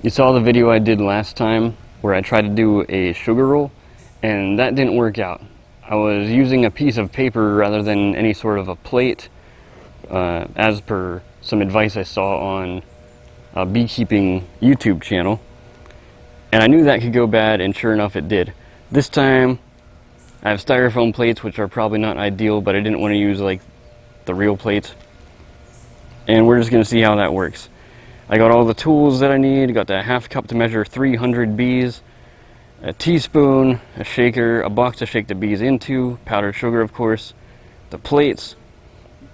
You saw the video I did last time where I tried to do a sugar roll, and that didn't work out. I was using a piece of paper rather than any sort of a plate, as per some advice I saw on a beekeeping YouTube channel. And I knew that could go bad, and sure enough it did. This time I have styrofoam plates, which are probably not ideal, but I didn't want to use like the real plates. And we're just going to see how that works. I got all the tools that I need. Got the half cup to measure 300 bees, a teaspoon, a shaker, a box to shake the bees into, powdered sugar of course, the plates.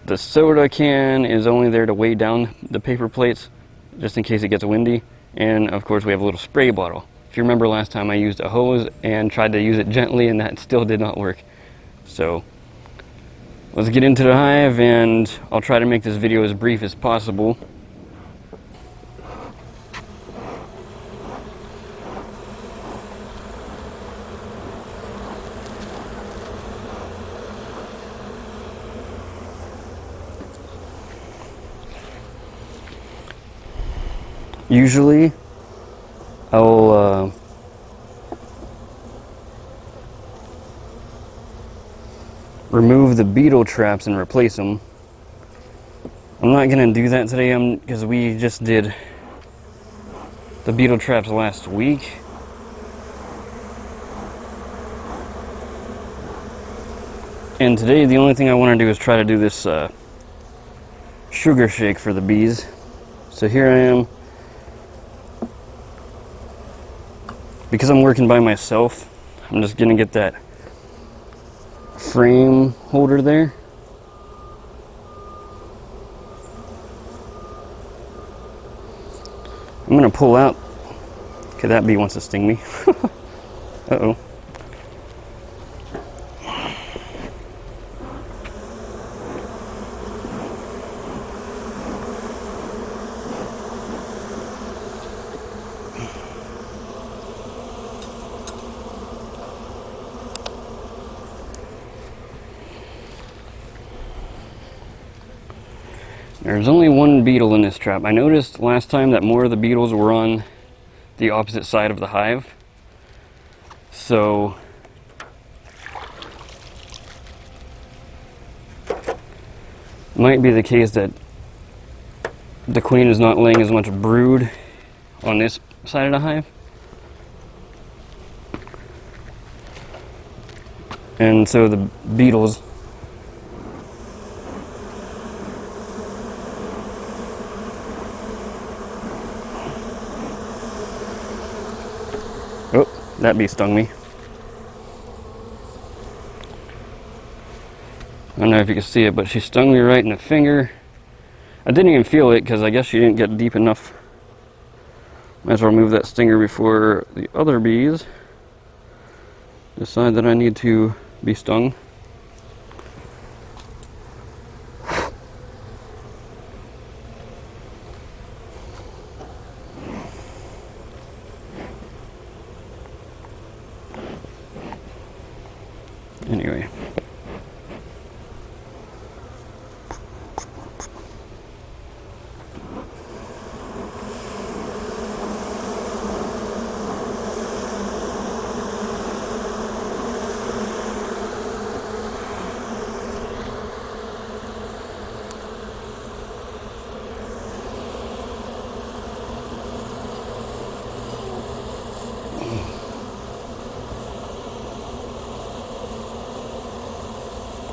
The soda can is only there to weigh down the paper plates, just in case it gets windy. And of course we have a little spray bottle. If you remember last time I used a hose and tried to use it gently and that still did not work. So let's get into the hive, and I'll try to make this video as brief as possible. Usually I'll remove the beetle traps and replace them. I'm not gonna do that today because we just did the beetle traps last week. And today the only thing I want to do is try to do this sugar shake for the bees. So here I am. Because I'm working by myself, I'm just gonna get that frame holder there. I'm gonna pull out. Okay, that bee wants to sting me. Uh-oh. There's only one beetle in this trap. I noticed last time that more of the beetles were on the opposite side of the hive. So might be the case that the queen is not laying as much brood on this side of the hive. And so the beetles that bee stung me. I don't know if you can see it, but she stung me right in the finger. I didn't even feel it because I guess she didn't get deep enough. Might as well remove that stinger before the other bees decide that I need to be stung. Anyway.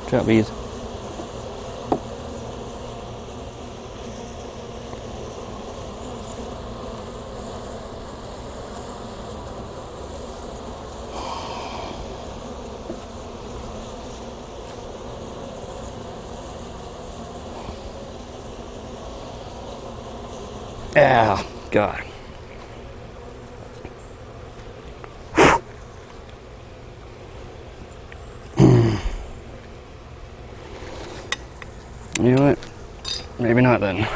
Trap bees. Ah, God. You know what? Maybe not then.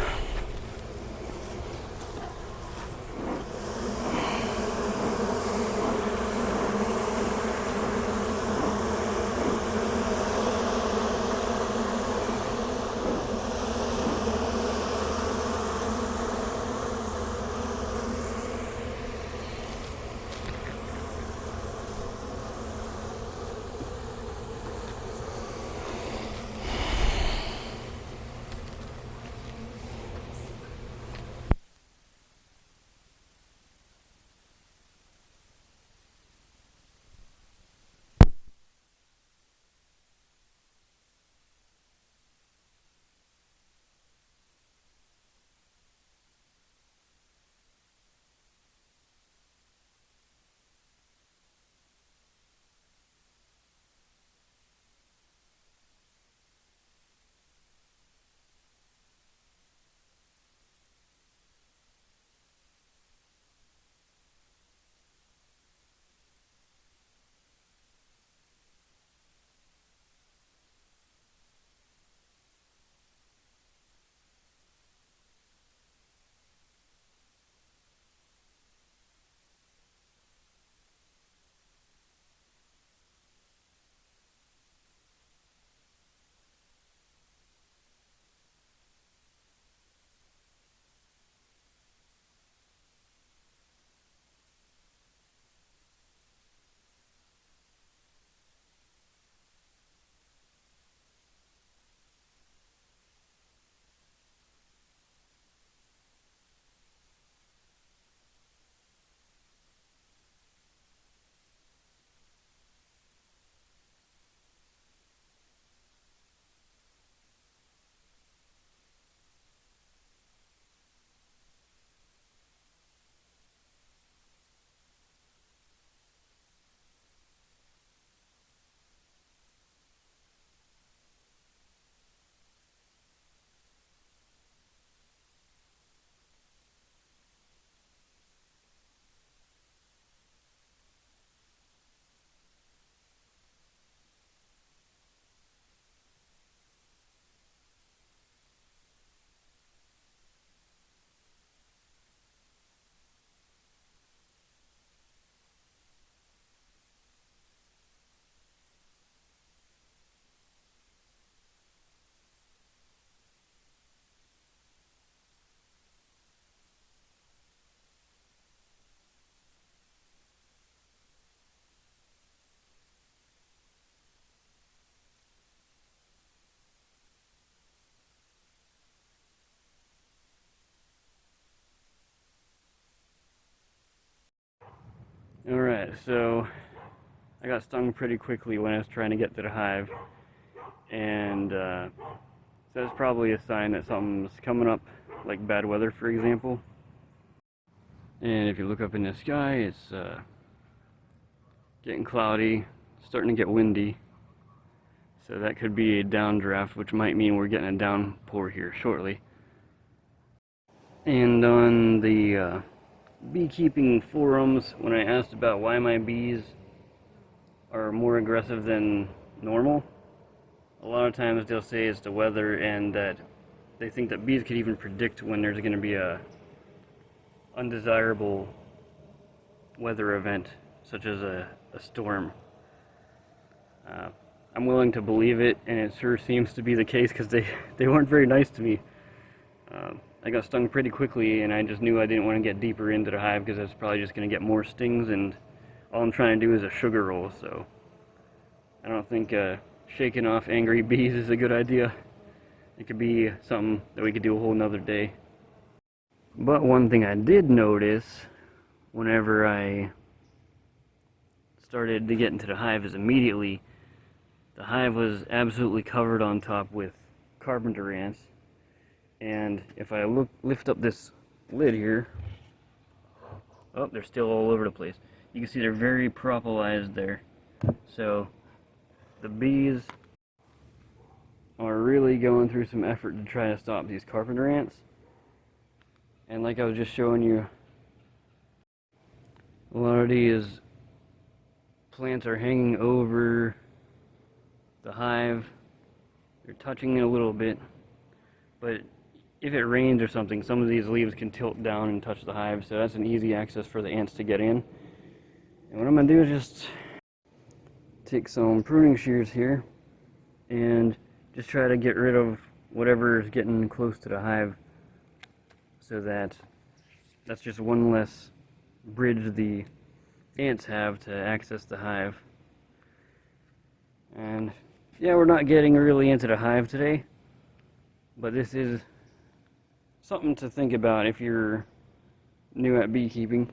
Alright, so I got stung pretty quickly when I was trying to get to the hive, and so that's probably a sign that something's coming up, like bad weather, for example. And if you look up in the sky, it's getting cloudy, starting to get windy, so that could be a downdraft, which might mean we're getting a downpour here shortly. And on the beekeeping forums, when I asked about why my bees are more aggressive than normal, a lot of times they'll say it's the weather, and that they think that bees could even predict when there's going to be a undesirable weather event, such as a storm. I'm willing to believe it, and it sure seems to be the case, because they weren't very nice to me. I got stung pretty quickly, and I just knew I didn't want to get deeper into the hive, because that's probably just going to get more stings, and all I'm trying to do is a sugar roll, so I don't think shaking off angry bees is a good idea. It could be something that we could do a whole nother day. But one thing I did notice whenever I started to get into the hive is immediately the hive was absolutely covered on top with carpenter ants. And if I lift up this lid here, oh, they're still all over the place. You can see they're very propolised there. So the bees are really going through some effort to try to stop these carpenter ants. And like I was just showing you, a lot of these plants are hanging over the hive. They're touching it a little bit, but if it rains or something, some of these leaves can tilt down and touch the hive, so that's an easy access for the ants to get in. And what I'm going to do is just take some pruning shears here and just try to get rid of whatever is getting close to the hive, so that's just one less bridge the ants have to access the hive. And yeah, we're not getting really into the hive today, but this is something to think about if you're new at beekeeping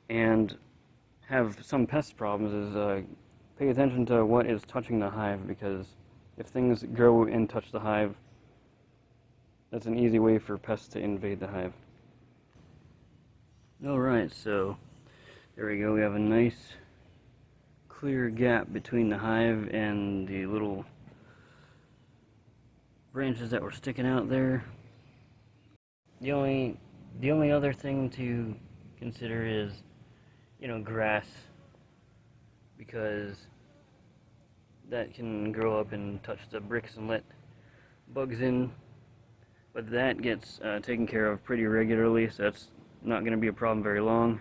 and have some pest problems, is pay attention to what is touching the hive, because if things grow and touch the hive, that's an easy way for pests to invade the hive. Alright, so there we go. We have a nice clear gap between the hive and the little branches that were sticking out there. The only other thing to consider is, grass, because that can grow up and touch the bricks and let bugs in. But that gets taken care of pretty regularly, so that's not going to be a problem very long.